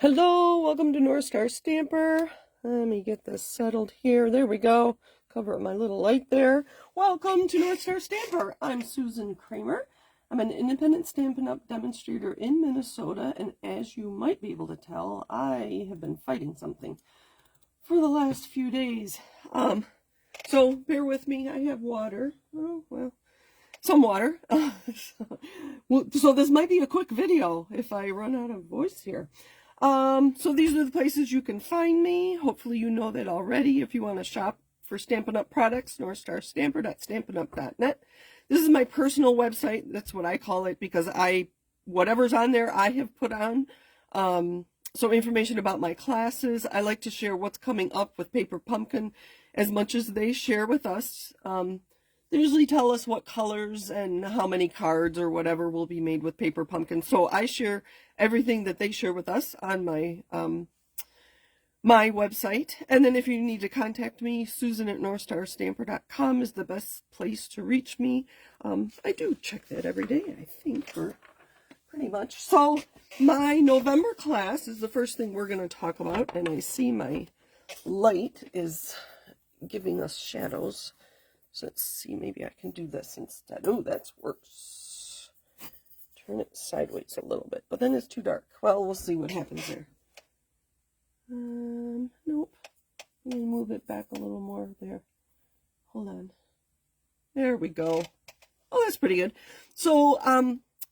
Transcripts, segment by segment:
Hello, welcome to North Star Stamper. Let me get this settled here. There we go. Cover up my little light there. Welcome to North Star Stamper. I'm Susan Kramer. I'm an independent Stampin' Up! Demonstrator in Minnesota, and as you might be able to tell, I have been fighting something for the last few days. So bear with me. I have water. Oh, well, some water. So this might be a quick video if I run out of voice here. So these are the places you can find me. Hopefully you know that already. If you want to shop for Stampin' Up! Products, northstarstamper.stampinup.net. This is my personal website. That's what I call it because whatever's on there, I have put on. Some information about my classes. I like to share what's coming up with Paper Pumpkin as much as they share with us. They usually tell us what colors and how many cards or whatever will be made with Paper Pumpkin. So I share everything that they share with us on my my website. And then if you need to contact me, Susan@northstarstamper.com is the best place to reach me. I do check that every day, I think, or pretty much. So my November class is the first thing we're going to talk about. And I see my light is giving us shadows. So let's see, maybe I can do this instead. Oh, that's worse. Turn it sideways a little bit, but then it's too dark. Well, we'll see what happens there. Nope. Let me move it back a little more there. Hold on. There we go. Oh, that's pretty good. So,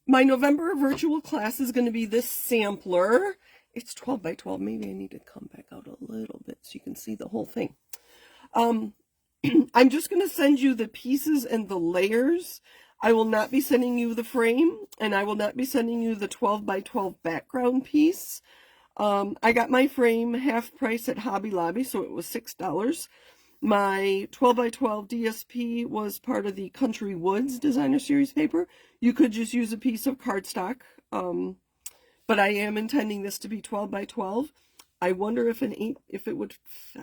my November virtual class is going to be this sampler. It's 12 by 12. Maybe I need to come back out a little bit so you can see the whole thing. I'm just going to send you the pieces and the layers. I will not be sending you the frame, and I will not be sending you the 12 by 12 background piece. I got my frame half price at Hobby Lobby, so it was $6. My 12 by 12 DSP was part of the Country Woods Designer Series paper. You could just use a piece of cardstock, but I am intending this to be 12 by 12. I wonder if I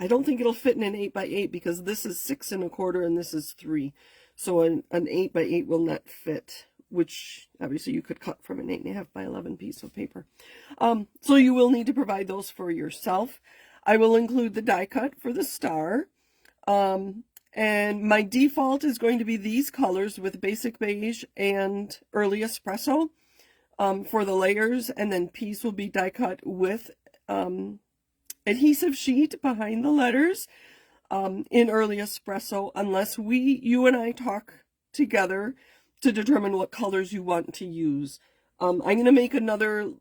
don't think it'll fit in an 8 by 8 because this is 6 1/4 and this is 3. So an 8 by 8 will not fit, which obviously you could cut from an 8 1/2 by 11 piece of paper. So you will need to provide those for yourself. I will include the die cut for the star. And my default is going to be these colors with basic beige and early espresso for the layers, and then piece will be die cut with adhesive sheet behind the letters in early espresso, unless you and I talk together to determine what colors you want to use. I'm going to make another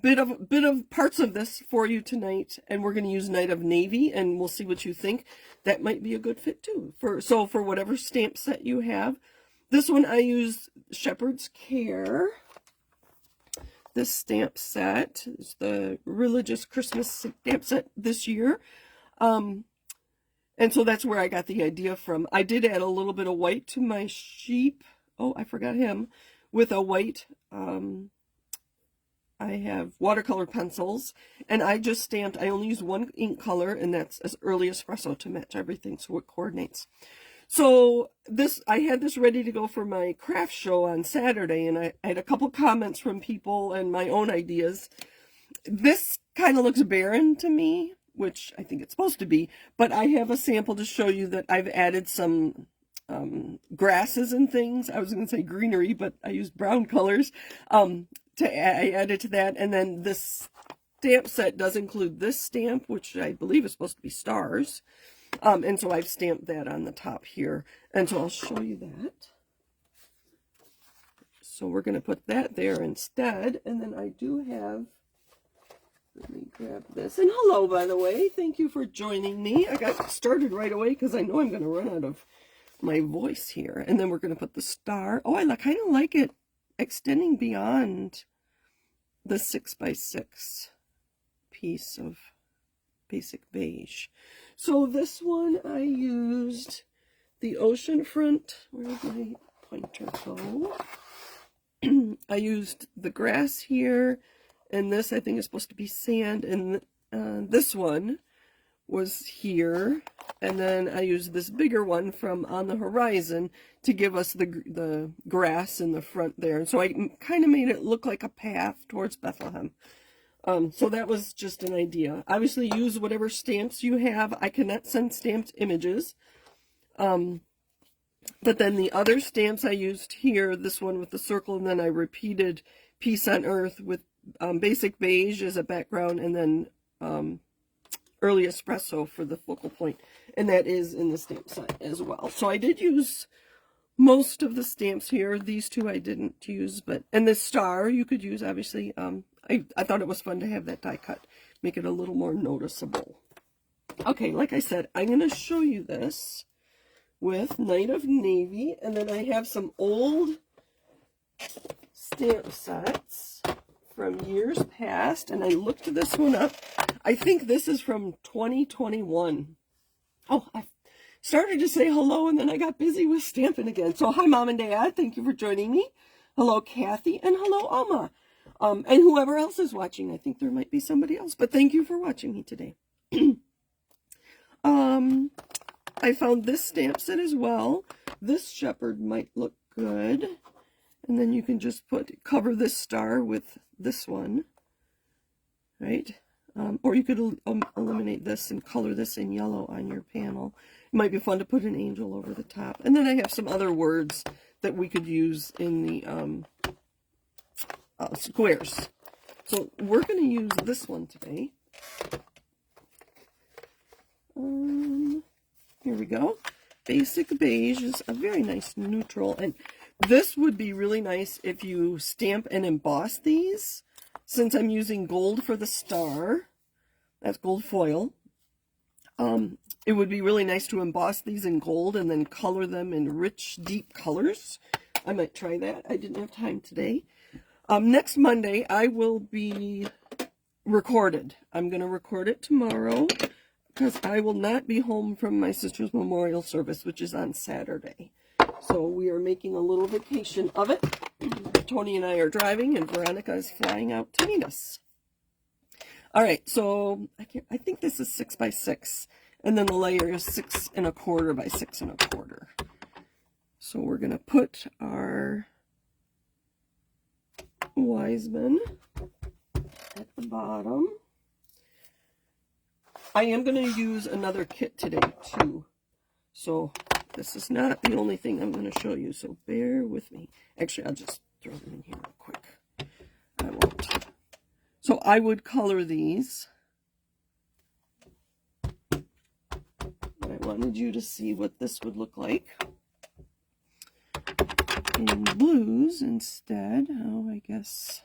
bit of parts of this for you tonight, and we're going to use Night of Navy, and we'll see what you think. That might be a good fit too for whatever stamp set you have. This one I used Shepherd's Care. This stamp set is the religious Christmas stamp set this year. And so that's where I got the idea from. I did add a little bit of white to my sheep. Oh, I forgot him. With a white, I have watercolor pencils, and I just stamped, I only use one ink color, and that's as early espresso to match everything so it coordinates. So I had this ready to go for my craft show on Saturday, and I had a couple comments from people and my own ideas. This kind of looks barren to me, which I think it's supposed to be, but I have a sample to show you that I've added some grasses and things. I was going to say greenery, but I used brown colors. I added to that, and then this stamp set does include this stamp, which I believe is supposed to be stars. And so I've stamped that on the top here. And so I'll show you that. So we're going to put that there instead. And then I do have, let me grab this. And hello, by the way. Thank you for joining me. I got started right away because I know I'm going to run out of my voice here. And then we're going to put the star. Oh, I kind of like it extending beyond the 6 by 6 piece of basic beige. So this one I used the oceanfront. Where did my pointer go? I used the grass here, and this I think is supposed to be sand, and this one was here, and then I used this bigger one from On the Horizon to give us the grass in the front there. And so I kind of made it look like a path towards Bethlehem. So that was just an idea. Obviously, use whatever stamps you have. I cannot send stamped images. But then the other stamps I used here, this one with the circle, and then I repeated Peace on Earth with basic beige as a background, and then early espresso for the focal point. And that is in the stamp set as well. So I did use most of the stamps here. These two I didn't use, and the star you could use, obviously. I thought it was fun to have that die cut, make it a little more noticeable. Okay, like I said, I'm going to show you this with Night of Navy, and then I have some old stamp sets from years past, and I looked this one up. I think this is from 2021. Oh, I started to say hello, and then I got busy with stamping again. So hi, Mom and Dad. Thank you for joining me. Hello, Kathy, and hello, Alma. And whoever else is watching. I think there might be somebody else, but thank you for watching me today. I found this stamp set as well. This shepherd might look good. And then you can just cover this star with this one, right? Or you could eliminate this and color this in yellow on your panel. It might be fun to put an angel over the top. And then I have some other words that we could use in the squares. So we're going to use this one today. Here we go. Basic beige is a very nice neutral, and this would be really nice if you stamp and emboss these. Since I'm using gold for the star, that's gold foil, it would be really nice to emboss these in gold and then color them in rich, deep colors. I might try that. I didn't have time today. Next Monday, I will be recorded. I'm going to record it tomorrow, because I will not be home from my sister's memorial service, which is on Saturday. So we are making a little vacation of it. Tony and I are driving, and Veronica is flying out to meet us. All right, so I think this is 6 by 6, and then the layer is 6 1/4 by 6 1/4. So we're going to put our Wiseman at the bottom. I am going to use another kit today, too. So this is not the only thing I'm going to show you, so bear with me. Actually, I'll just throw them in here real quick. I won't. So I would color these. I wanted you to see what this would look like in blues instead. Oh, I guess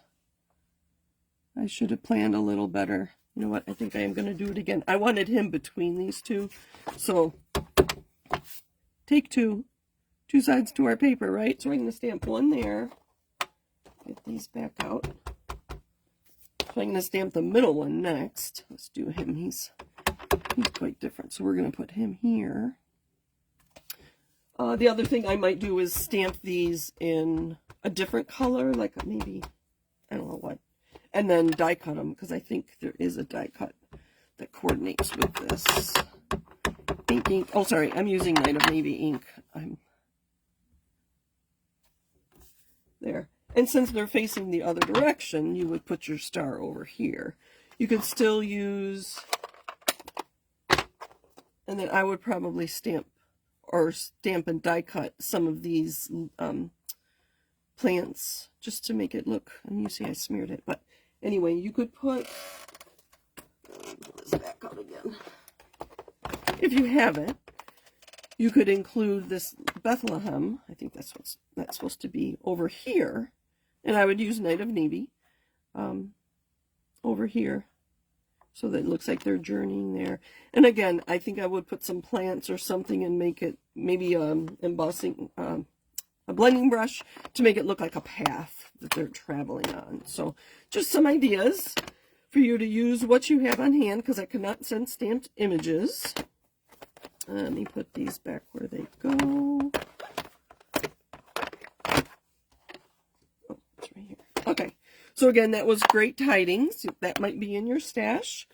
I should have planned a little better. You know what? I think I am going to do it again. I wanted him between these two. So, take two. Two sides to our paper, right? So I'm going to stamp one there. Get these back out. So I'm going to stamp the middle one next. Let's do him. He's quite different. So we're going to put him here. The other thing I might do is stamp these in a different color, like maybe, I don't know what. And then die cut them, because I think there is a die cut that coordinates with this. Ink. Oh, sorry, I'm using Night of Navy ink. There. And since they're facing the other direction, you would put your star over here. You could still use, and then I would probably stamp and die cut some of these plants just to make it look, and you see I smeared it, but anyway, you could put this back out again. If you have it, you could include this Bethlehem. I think that's what's supposed to be over here, and I would use Night of Navy over here, so that it looks like they're journeying there. And again, I think I would put some plants or something and make it maybe embossing, a blending brush to make it look like a path that they're traveling on. So just some ideas for you to use what you have on hand, because I cannot send stamped images. Let me put these back where they go. Oh, it's right here. Okay. So again, that was Great Tidings. That might be in your stash.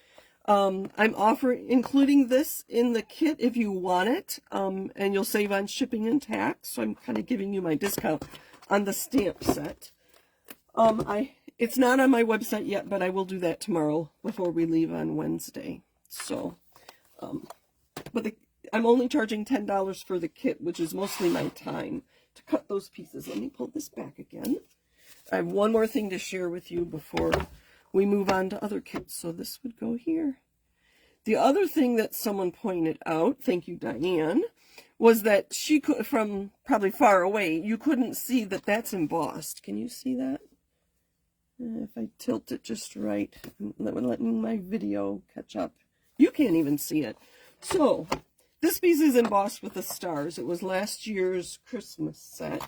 I'm including this in the kit if you want it, and you'll save on shipping and tax. So I'm kind of giving you my discount on the stamp set. It's not on my website yet, but I will do that tomorrow before we leave on Wednesday. So, I'm only charging $10 for the kit, which is mostly my time to cut those pieces. Let me pull this back again. I have one more thing to share with you before we move on to other kits. So this would go here. The other thing that someone pointed out, thank you, Diane, was that she could, from probably far away, you couldn't see that that's embossed. Can you see that? If I tilt it just right, letting my video catch up, you can't even see it. So this piece is embossed with the stars. It was last year's Christmas set.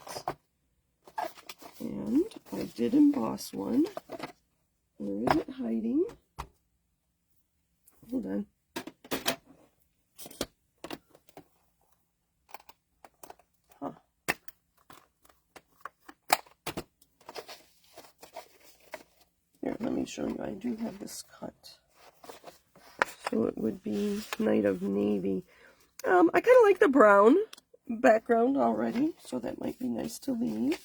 And I did emboss one. Where is it hiding? Hold on. Huh. Here, let me show you. I do have this cut. So it would be Night of Navy. I kind of like the brown background already, so that might be nice to leave.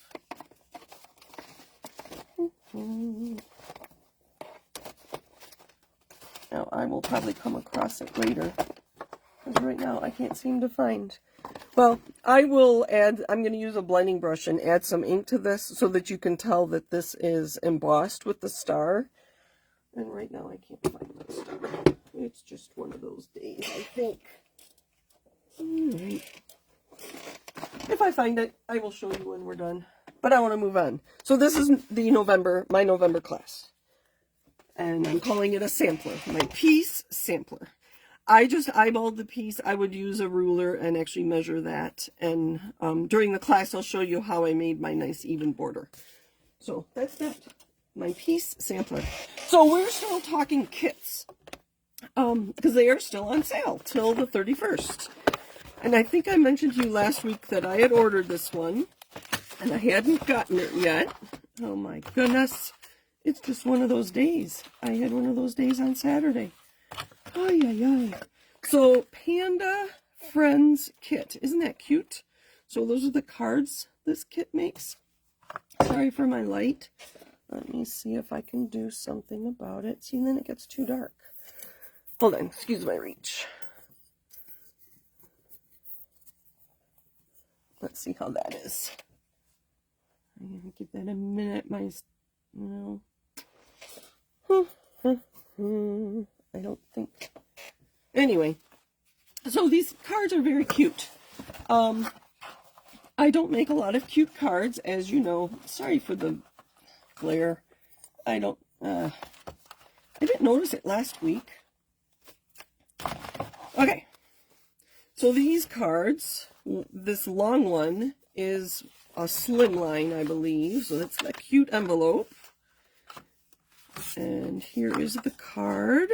Now, I will probably come across it later, because right now I can't seem to find. Well, I will add, I'm going to use a blending brush and add some ink to this so that you can tell that this is embossed with the star. And right now I can't find the star. It's just one of those days, I think. Alright. If I find it, I will show you when we're done. But I want to move on. So this is my November class. And I'm calling it a sampler, my piece sampler. I just eyeballed the piece. I would use a ruler and actually measure that. And during the class, I'll show you how I made my nice even border. So that's that, my piece sampler. So we're still talking kits, because they are still on sale till the 31st. And I think I mentioned to you last week that I had ordered this one, and I hadn't gotten it yet. Oh my goodness. It's just one of those days. I had one of those days on Saturday. Ay, ay, ay. So, Panda Friends Kit. Isn't that cute? So, those are the cards this kit makes. Sorry for my light. Let me see if I can do something about it. See, then it gets too dark. Hold on. Excuse my reach. Let's see how that is. I'm going to give that a minute. I don't think. Anyway, so these cards are very cute. I don't make a lot of cute cards, as you know. Sorry for the glare. I didn't notice it last week. Okay. So these cards, this long one is a slim line, I believe. So that's a cute envelope. And here is the card.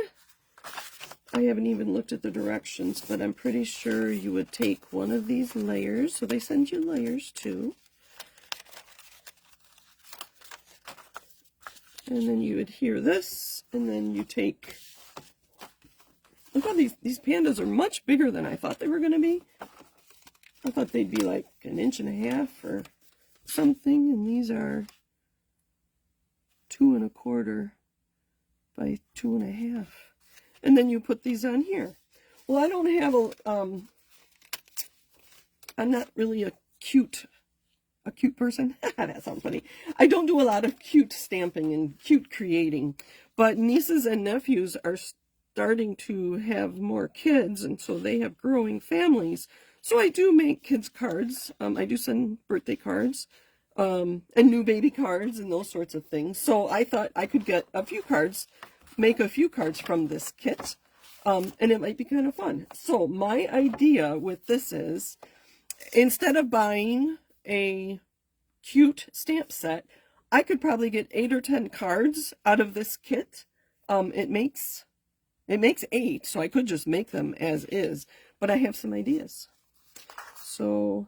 I haven't even looked at the directions, but I'm pretty sure you would take one of these layers. So they send you layers too. And then you adhere this, and then you take... Look how these pandas are much bigger than I thought they were going to be. I thought they'd be like 1.5 inches or something, and these are 2¼ by 2.5. And then you put these on here. Well, I don't have I'm not really a cute person. That sounds funny. I don't do a lot of cute stamping and cute creating, but nieces and nephews are starting to have more kids, and so they have growing families. So I do make kids cards. I do send birthday cards, and new baby cards and those sorts of things. So I thought I could get a few cards, make a few cards from this kit, and it might be kind of fun. So my idea with this is, instead of buying a cute stamp set, I could probably get 8 or 10 cards out of this kit. It makes 8, so I could just make them as is, but I have some ideas. So,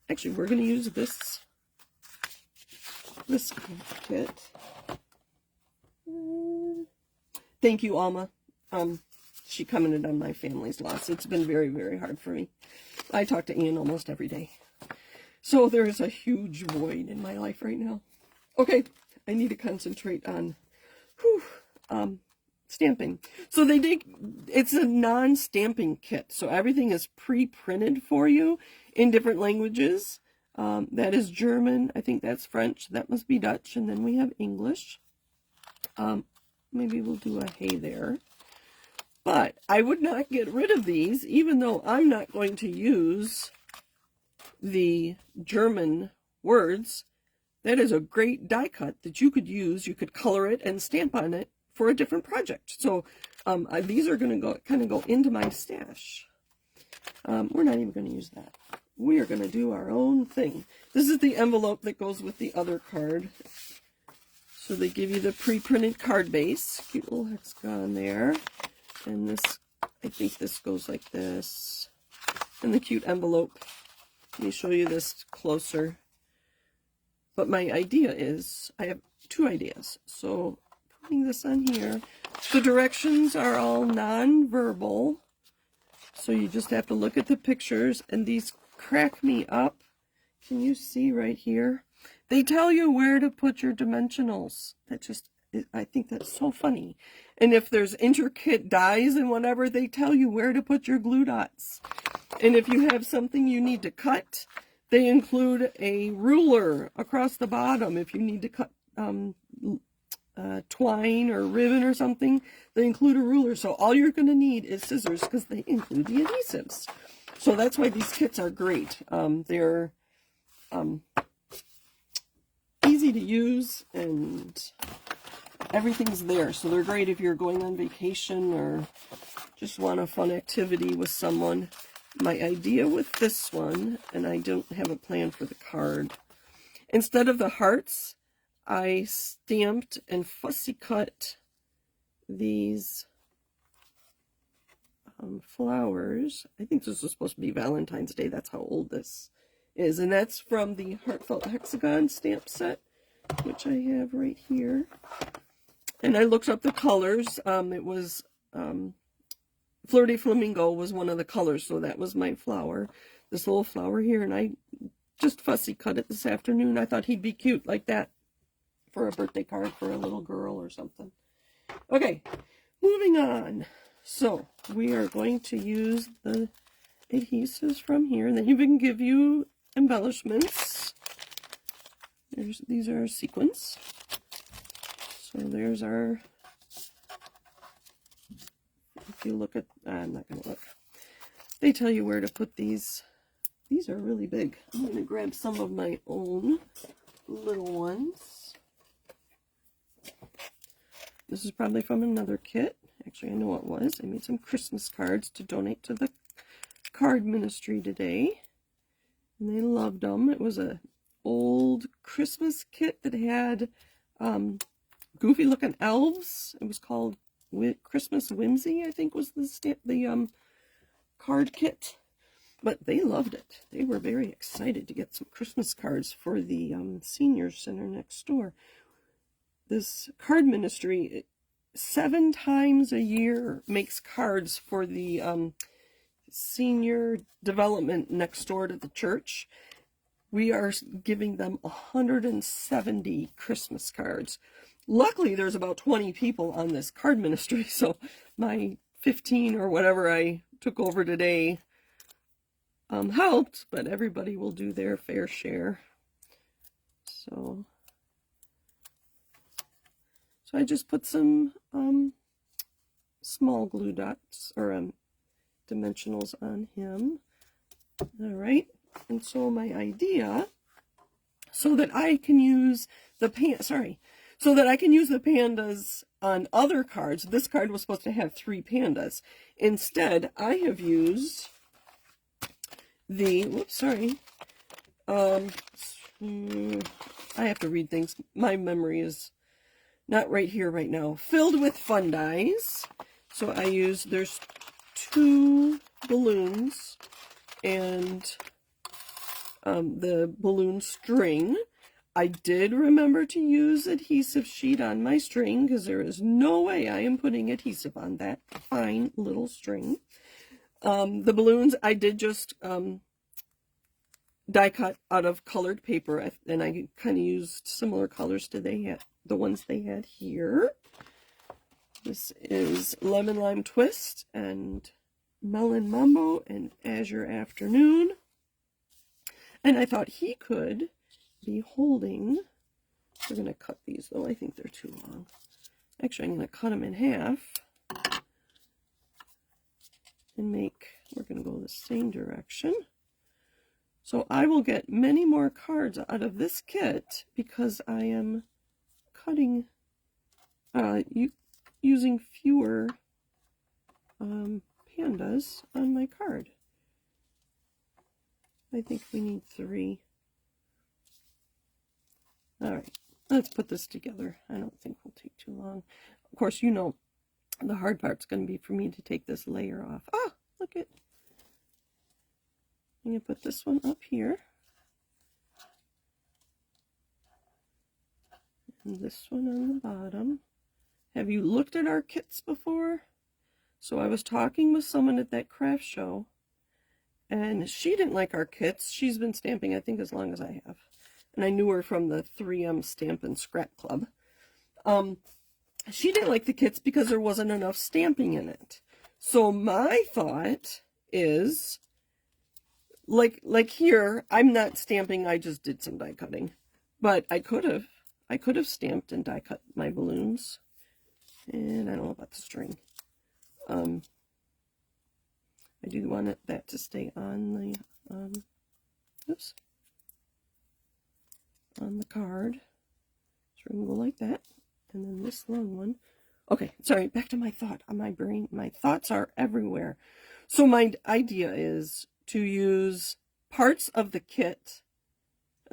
actually, we're going to use this kit. Thank you, Alma. She commented on my family's loss. It's been very, very hard for me. I talk to Ian almost every day. So there is a huge void in my life right now. Okay, I need to concentrate on stamping. So it's a non-stamping kit. So everything is pre-printed for you in different languages. That is German. I think that's French. That must be Dutch. And then we have English. Maybe we'll do a hey there. But I would not get rid of these, even though I'm not going to use the German words. That is a great die cut that you could use. You could color it and stamp on it for a different project. So these are going to kind of go into my stash. We're not even going to use that. We are going to do our own thing. This is the envelope that goes with the other card. So they give you the pre-printed card base. Cute little hexagon there. And this, I think this goes like this. And the cute envelope. Let me show you this closer. But my idea is, I have two ideas. So putting this on here. The directions are all non-verbal. So you just have to look at the pictures. And these crack me up. Can you see right here? They tell you where to put your dimensionals. I think that's so funny. And if there's intricate dies and whatever, they tell you where to put your glue dots. And if you have something you need to cut, they include a ruler across the bottom. If you need to cut twine or ribbon or something, they include a ruler. So all you're going to need is scissors because they include the adhesives. So that's why these kits are great. They're easy to use and everything's there. So they're great if you're going on vacation or just want a fun activity with someone. My idea with this one, and I don't have a plan for the card, instead of the hearts, I stamped and fussy cut these flowers. I think this was supposed to be Valentine's Day. That's how old this is. And that's from the Heartfelt Hexagon stamp set, which I have right here. And I looked up the colors. It was Fleur de Flamingo was one of the colors, so that was my flower. This little flower here, and I just fussy cut it this afternoon. I thought he'd be cute like that for a birthday card for a little girl or something. Okay, moving on. So we are going to use the adhesives from here, and then you can give you embellishments. These are sequins. So there's our, if you look at, I'm not going to look. They tell you where to put these. These are really big. I'm going to grab some of my own little ones. This is probably from another kit. Actually, I know it was. I made some Christmas cards to donate to the card ministry today. And they loved them. It was a old Christmas kit that had goofy looking elves. It was called Christmas Whimsy, I think was the card kit. But they loved it. They were very excited to get some Christmas cards for the senior center next door. This card ministry 7 times a year makes cards for the senior development next door to the church. We are giving them 170 Christmas cards. Luckily, there's about 20 people on this card ministry, so my 15 or whatever I took over today helped, but everybody will do their fair share. So I just put some small glue dots or dimensionals on him. All right, and so my idea, so that I can use the pandas on other cards. This card was supposed to have 3 pandas. Instead, I have used the, I have to read things. My memory is not right here right now. Filled with fun dies. So I used, there's 2 balloons and the balloon string. I did remember to use adhesive sheet on my string because there is no way I am putting adhesive on that fine little string. The balloons, I did just die cut out of colored paper, and I kind of used similar colors to the ones they had here. This is Lemon Lime Twist and Melon Mambo and Azure Afternoon. And I thought he could be holding, we're going to cut these though, I think they're too long. Actually, I'm going to cut them in half and we're going to go the same direction. So I will get many more cards out of this kit because I am cutting, using fewer pandas on my card. I think we need 3. All right, let's put this together. I don't think we'll take too long. Of course, you know, the hard part's going to be for me to take this layer off. Ah, look at. I'm going to put this one up here. And this one on the bottom. Have you looked at our kits before? So I was talking with someone at that craft show, and she didn't like our kits. She's been stamping, I think, as long as I have. And I knew her from the 3M Stamp and Scrap Club. She didn't like the kits because there wasn't enough stamping in it. So my thought is, like here, I'm not stamping, I just did some die cutting. But I could have stamped and die cut my balloons. And I don't know about the string. I do want that to stay on the on the card. So we're going to go like that. And then this long one. Okay, sorry, back to my thought. On my brain, my thoughts are everywhere. So my idea is to use parts of the kit,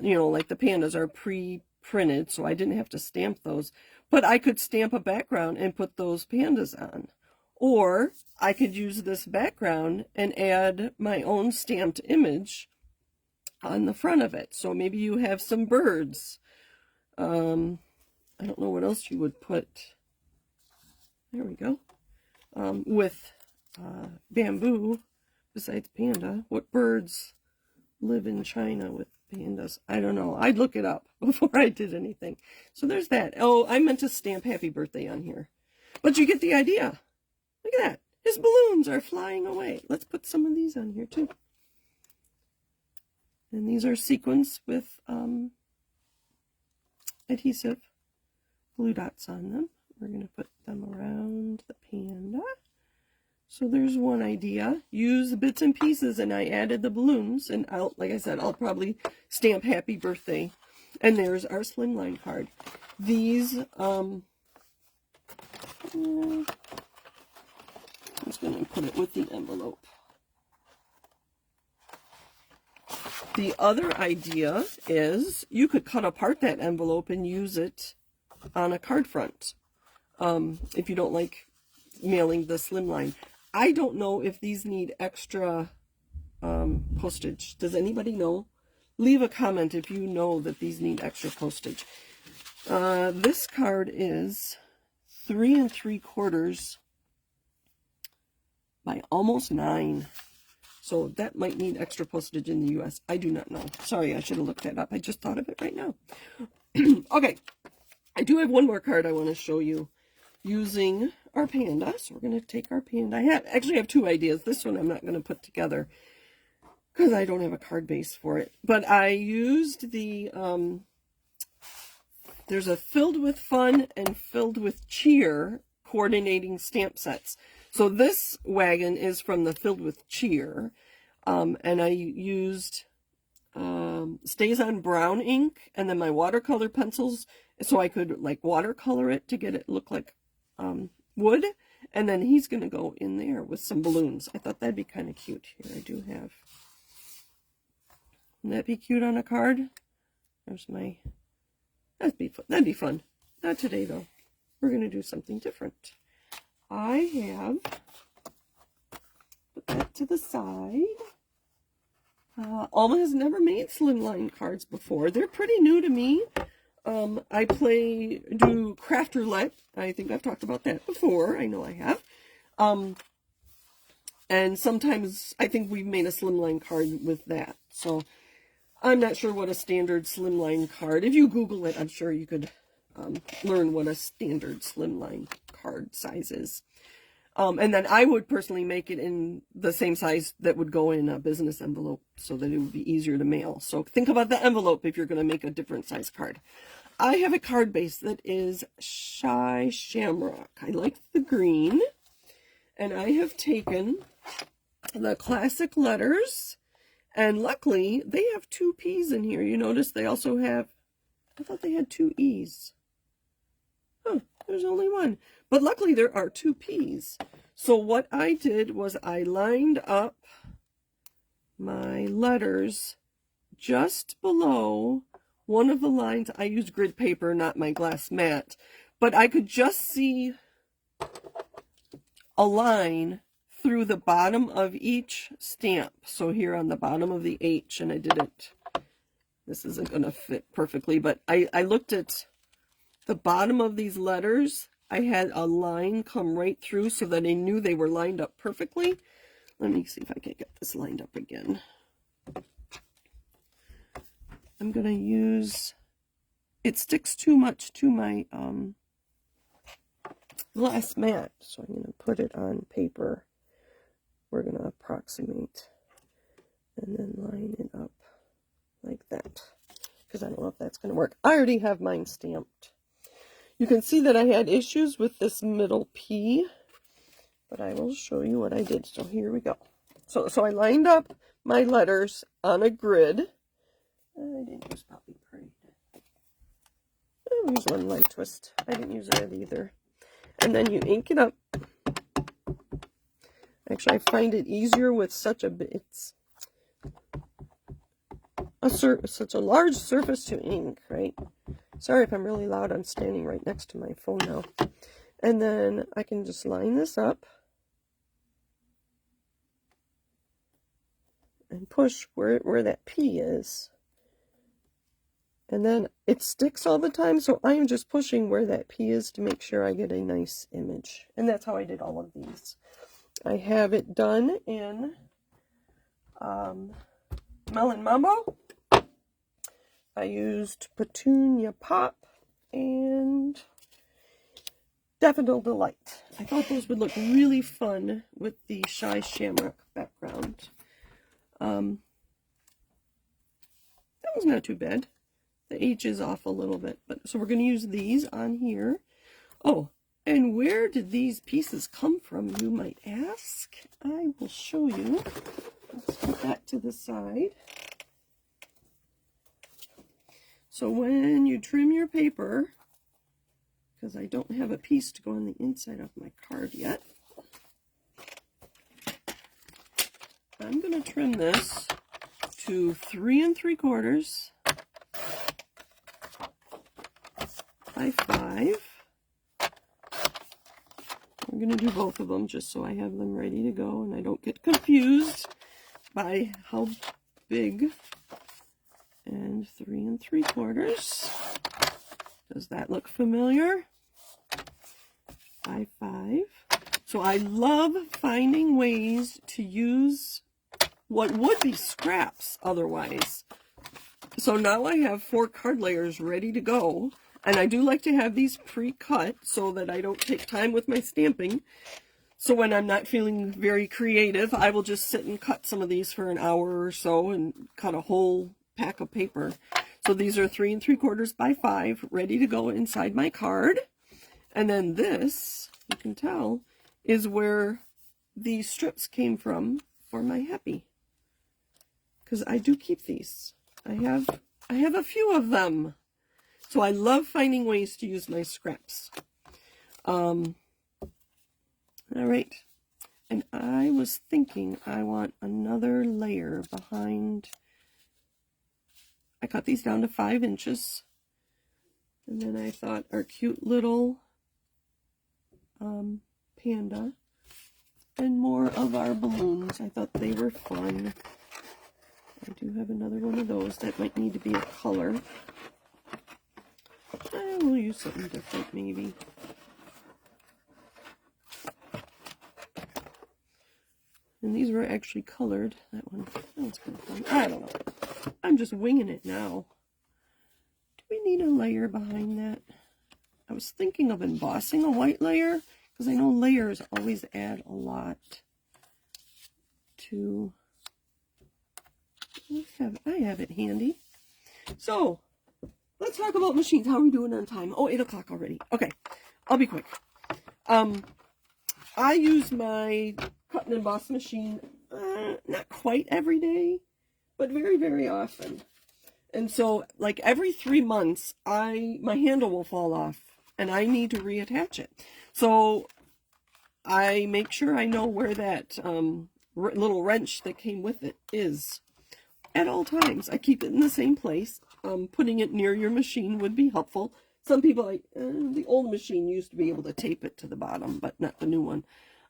you know, like the pandas are pre-printed, so I didn't have to stamp those. But I could stamp a background and put those pandas on. Or I could use this background and add my own stamped image on the front of it. So maybe you have some birds. I don't know what else you would put. There we go. With bamboo, besides panda. What birds live in China with pandas? I don't know. I'd look it up before I did anything. So there's that. Oh, I meant to stamp happy birthday on here. But you get the idea. Look at that. His balloons are flying away. Let's put some of these on here too. And these are sequins with adhesive glue dots on them. We're going to put them around the panda. So there's one idea. Use the bits and pieces, and I added the balloons. And like I said, I'll probably stamp happy birthday. And there's our slimline card. These, I'm just going to put it with the envelope. The other idea is you could cut apart that envelope and use it on a card front. If you don't like mailing the slimline. I don't know if these need extra postage. Does anybody know? Leave a comment if you know that these need extra postage. This card is 3 3/4 by almost 9. So that might need extra postage in the US. I do not know. Sorry, I should have looked that up. I just thought of it right now. Okay, I do have one more card I want to show you using our panda. So we're going to take our panda. I actually have 2 ideas. This one I'm not going to put together because I don't have a card base for it. But I used the, there's a Filled with Fun and Filled with Cheer coordinating stamp sets. So this wagon is from the Filled with Cheer, and I used Stays on brown ink and then my watercolor pencils so I could like watercolor it to get it look like wood, and then he's going to go in there with some balloons. I thought that'd be kind of cute. Here I do have, wouldn't that be cute on a card? There's my, that'd be fun. Not today though. We're going to do something different. I have put that to the side. Alma has never made slimline cards before. They're pretty new to me. I do craft roulette. I think I've talked about that before. I know I have. And sometimes I think we've made a slimline card with that. So I'm not sure what a standard slimline card, if you Google it, I'm sure you could learn what a standard slimline card size is. And then I would personally make it in the same size that would go in a business envelope so that it would be easier to mail. So think about the envelope if you're going to make a different size card. I have a card base that is Shy Shamrock. I like the green. And I have taken the classic letters. And luckily, they have 2 P's in here. You notice they also have, I thought they had 2 E's. Oh, there's only 1. But luckily there are 2 P's. So what I did was I lined up my letters just below one of the lines. I used grid paper, not my glass mat. But I could just see a line through the bottom of each stamp. So here on the bottom of the H, and I didn't, this isn't going to fit perfectly, but I looked at the bottom of these letters. I had a line come right through so that I knew they were lined up perfectly. Let me see if I can get this lined up again. I'm going to use, it sticks too much to my glass mat, so I'm going to put it on paper. We're going to approximate and then line it up like that, because I don't know if that's going to work. I already have mine stamped. You can see that I had issues with this middle P, but I will show you what I did. So here we go. So I lined up my letters on a grid. I didn't use poppy parade. I'll use one light twist. I didn't use red either. And then you ink it up. Actually, I find it easier with such a such a large surface to ink, right? Sorry if I'm really loud. I'm standing right next to my phone now. And then I can just line this up and push where that P is. And then it sticks all the time, so I'm just pushing where that P is to make sure I get a nice image. And that's how I did all of these. I have it done in Melon Mambo. I used Petunia Pop and Daffodil Delight. I thought those would look really fun with the Shy Shamrock background. That was not too bad. The H is off a little bit, but so we're going to use these on here. Oh, and where did these pieces come from, you might ask? I will show you. Let's put that to the side. So when you trim your paper, because I don't have a piece to go on the inside of my card yet, I'm going to trim this to 3 3/4 by 5. I'm going to do both of them just so I have them ready to go and I don't get confused by how big. And 3 3/4. Does that look familiar? By 5. So I love finding ways to use what would be scraps otherwise. So now I have 4 card layers ready to go. And I do like to have these pre-cut so that I don't take time with my stamping. So when I'm not feeling very creative, I will just sit and cut some of these for an hour or so and cut a whole pack of paper. So these are 3 3/4 by 5 ready to go inside my card. And then this, you can tell, is where the strips came from for my happy. Because I do keep these. I have a few of them. So I love finding ways to use my scraps. All right. And I was thinking I want another layer behind. I cut these down to 5 inches. And then I thought our cute little panda and more of our balloons. I thought they were fun. I do have another one of those that might need to be a color. I will use something different maybe. And these were actually colored. That one, that one's kind of fun. I don't know. I'm just winging it now. Do we need a layer behind that? I was thinking of embossing a white layer, because I know layers always add a lot to... I have it handy. So, let's talk about machines. How are we doing on time? Oh, 8 o'clock already. Okay, I'll be quick. I use my cut and emboss machine not quite every day, but very, very often. And so, like every 3 months, my handle will fall off, and I need to reattach it. So I make sure I know where that little wrench that came with it is at all times. I keep it in the same place. Putting it near your machine would be helpful. Some people, like the old machine used to be able to tape it to the bottom, but not the new one.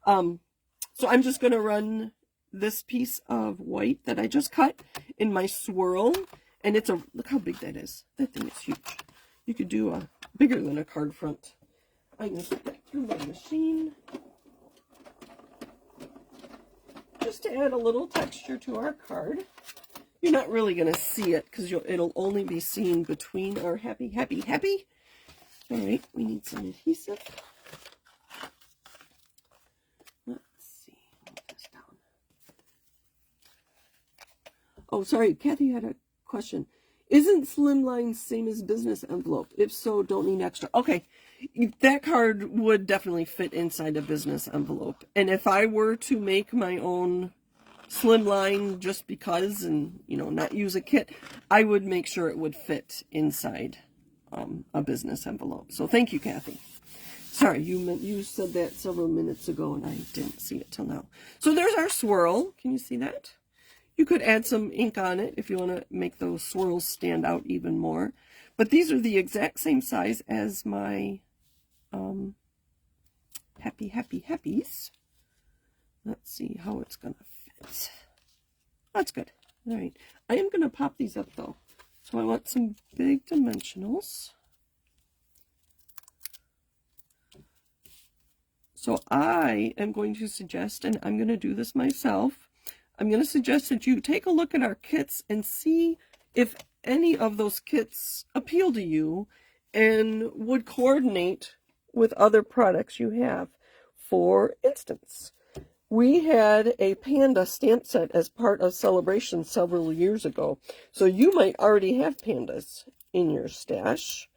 So I'm just going to run this piece of white that I just cut in my swirl. And it's a, look how big that is. That thing is huge. You could do a bigger than a card front. I'm going to put that through my machine. Just to add a little texture to our card. You're not really going to see it because it'll only be seen between our happy, happy, happy. All right, we need some adhesive. Let's see. Put this down. Oh, sorry. Kathy had a question. Isn't slimline same as business envelope? If so, don't need extra. Okay, that card would definitely fit inside a business envelope. And if I were to make my own slimline just because and, you know, not use a kit, I would make sure it would fit inside a business envelope. So thank you, Kathy. Sorry, you said that several minutes ago and I didn't see it till now. So there's our swirl. Can you see that? You could add some ink on it if you want to make those swirls stand out even more. But these are the exact same size as my happy, happy, happies. Let's see how it's going to fit. That's good. All right. I am going to pop these up, though. So I want some big dimensionals. So I am going to suggest, and I'm going to do this myself, I'm going to suggest that you take a look at our kits and see if any of those kits appeal to you and would coordinate with other products you have. For instance, we had a Panda stamp set as part of Celebration several years ago. So you might already have pandas in your stash,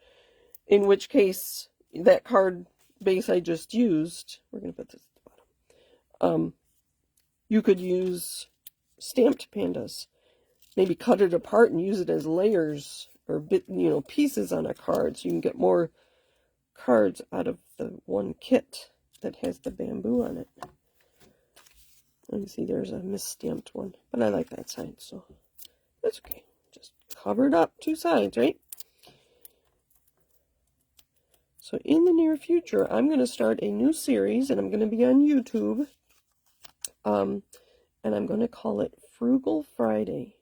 in which case that card base I just used, we're going to put this at the bottom, you could use stamped pandas. Maybe cut it apart and use it as layers or pieces on a card so you can get more cards out of the one kit that has the bamboo on it. Let me see, there's a misstamped one, but I like that side, so that's okay. Just cover it up, 2 sides, right? So in the near future, I'm going to start a new series, and I'm going to be on YouTube, and I'm going to call it Frugal Friday.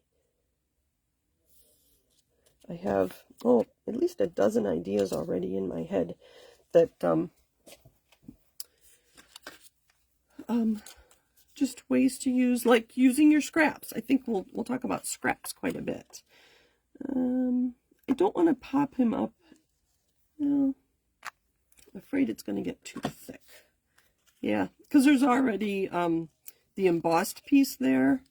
I have, at least a dozen ideas already in my head that, just ways to use, like using your scraps. I think we'll talk about scraps quite a bit. I don't want to pop him up. No, I'm afraid it's going to get too thick. Yeah, because there's already the embossed piece there.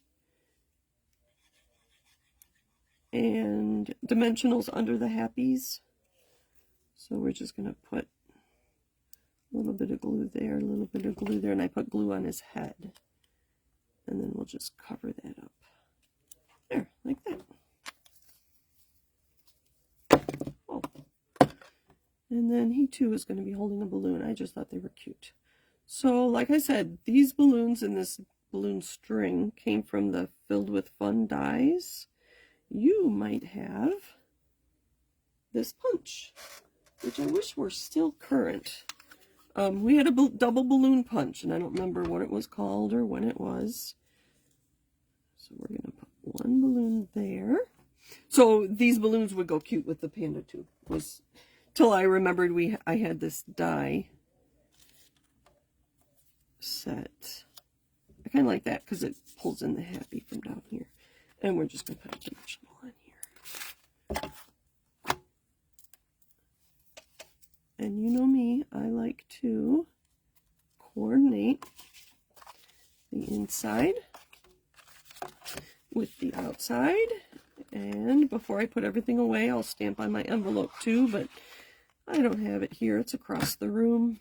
And dimensionals under the happies. So we're just going to put a little bit of glue there, a little bit of glue there, and I put glue on his head. And then we'll just cover that up. There, like that. Oh. And then he too is going to be holding a balloon. I just thought they were cute. So, like I said, these balloons and this balloon string came from the Filled with Fun dies. You might have this punch, which I wish were still current. We had a double balloon punch, and I don't remember what it was called or when it was. So we're going to put one balloon there. So these balloons would go cute with the panda too. Till I remembered I had this die set. I kind of like that because it pulls in the happy from down here. And we're just going to put a dimensional And you know me, I like to coordinate the inside with the outside. And before I put everything away, I'll stamp on my envelope too, but I don't have it here. It's across the room.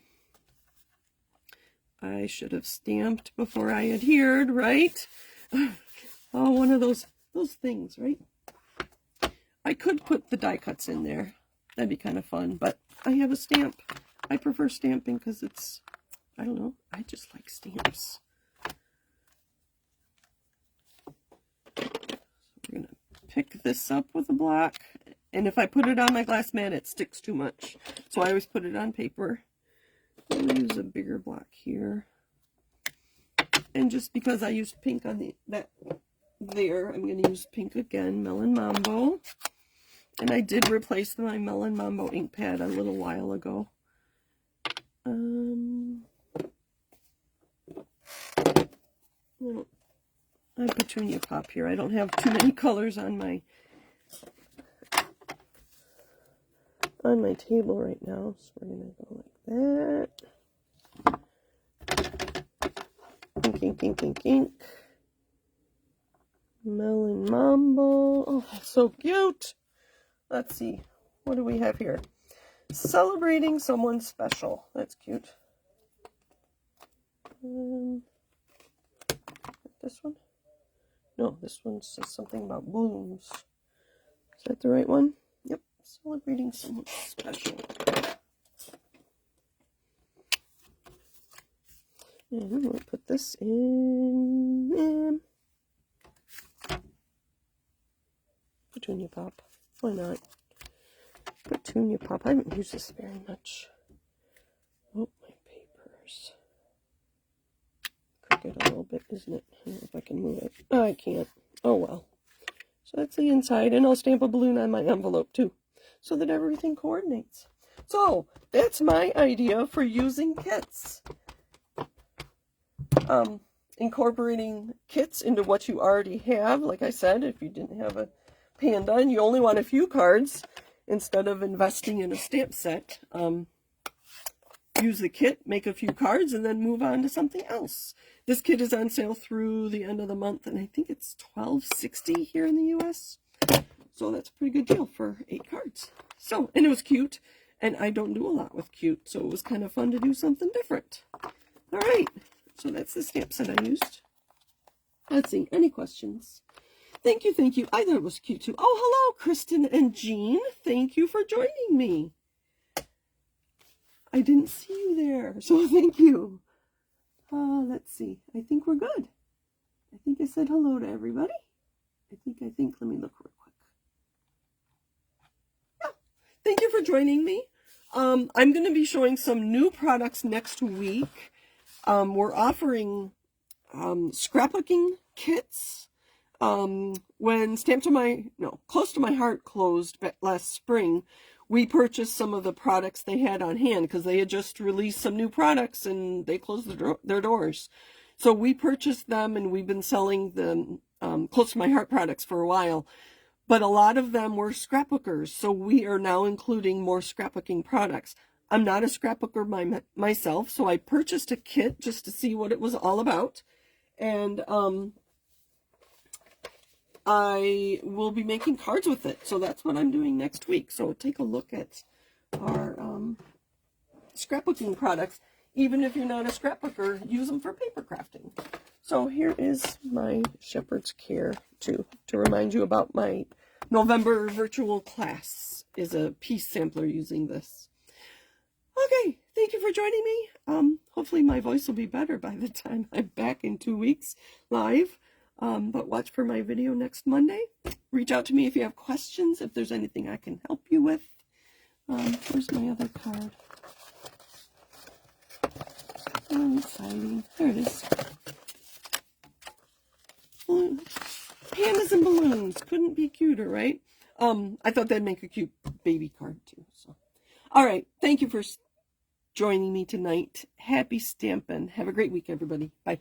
I should have stamped before I adhered, right? Oh, one of those things, right? I could put the die cuts in there. That'd be kind of fun, but I have a stamp. I prefer stamping because it's, I don't know, I just like stamps. So we're gonna pick this up with a block, and if I put it on my glass mat, it sticks too much. So I always put it on paper. I'll use a bigger block here. And just because I used pink on there, I'm going to use pink again, Melon Mambo. And I did replace my Melon Mambo ink pad a little while ago. I have Petunia Pop here. I don't have too many colors on my table right now, so we're going to go like that. Ink, ink, ink, ink. Melon Mambo. Oh, that's so cute. Let's see. What do we have here? Celebrating someone special. That's cute. This one? No, this one says something about blooms. Is that the right one? Yep. Celebrating someone special. And we'll put this in Petunia Pop. Why not? Petunia Pop. I haven't used this very much. Oh, my papers. Crooked a little bit, isn't it? I don't know if I can move it. Oh, I can't. Oh, well. So that's the inside, and I'll stamp a balloon on my envelope, too, so that everything coordinates. So, that's my idea for using kits. Incorporating kits into what you already have. Like I said, if you didn't have a Panda and you only want a few cards, instead of investing in a stamp set, use the kit, make a few cards, and then move on to something else. This kit is on sale through the end of the month, and I think it's $12.60 here in the US. So that's a pretty good deal for 8 cards. So, and it was cute, and I don't do a lot with cute, so it was kind of fun to do something different. All right, so that's the stamp set I used. Let's see, any questions? Thank you, thank you. I thought it was cute too. Oh, hello, Kristen and Jean. Thank you for joining me. I didn't see you there, so thank you. Let's see. I think we're good. I think I said hello to everybody. I think. Let me look real quick. Yeah. Thank you for joining me. I'm going to be showing some new products next week. We're offering scrapbooking kits. When Close to My Heart closed last spring, we purchased some of the products they had on hand because they had just released some new products and they closed their doors. So we purchased them, and we've been selling the Close to My Heart products for a while. But a lot of them were scrapbookers, so we are now including more scrapbooking products. I'm not a scrapbooker myself, so I purchased a kit just to see what it was all about. And I will be making cards with it, so that's what I'm doing next week. So take a look at our scrapbooking products. Even if you're not a scrapbooker, use them for paper crafting. So here is my Shepherd's Care to remind you about my November virtual class. Is a piece sampler using this. Okay, thank you for joining me. Hopefully my voice will be better by the time I'm back in 2 weeks live. But watch for my video next Monday. Reach out to me if you have questions, if there's anything I can help you with. Where's my other card? Oh, exciting. There it is. Pandas and balloons. Couldn't be cuter, right? I thought that'd make a cute baby card too. So, all right. Thank you for joining me tonight. Happy stamping. Have a great week, everybody. Bye.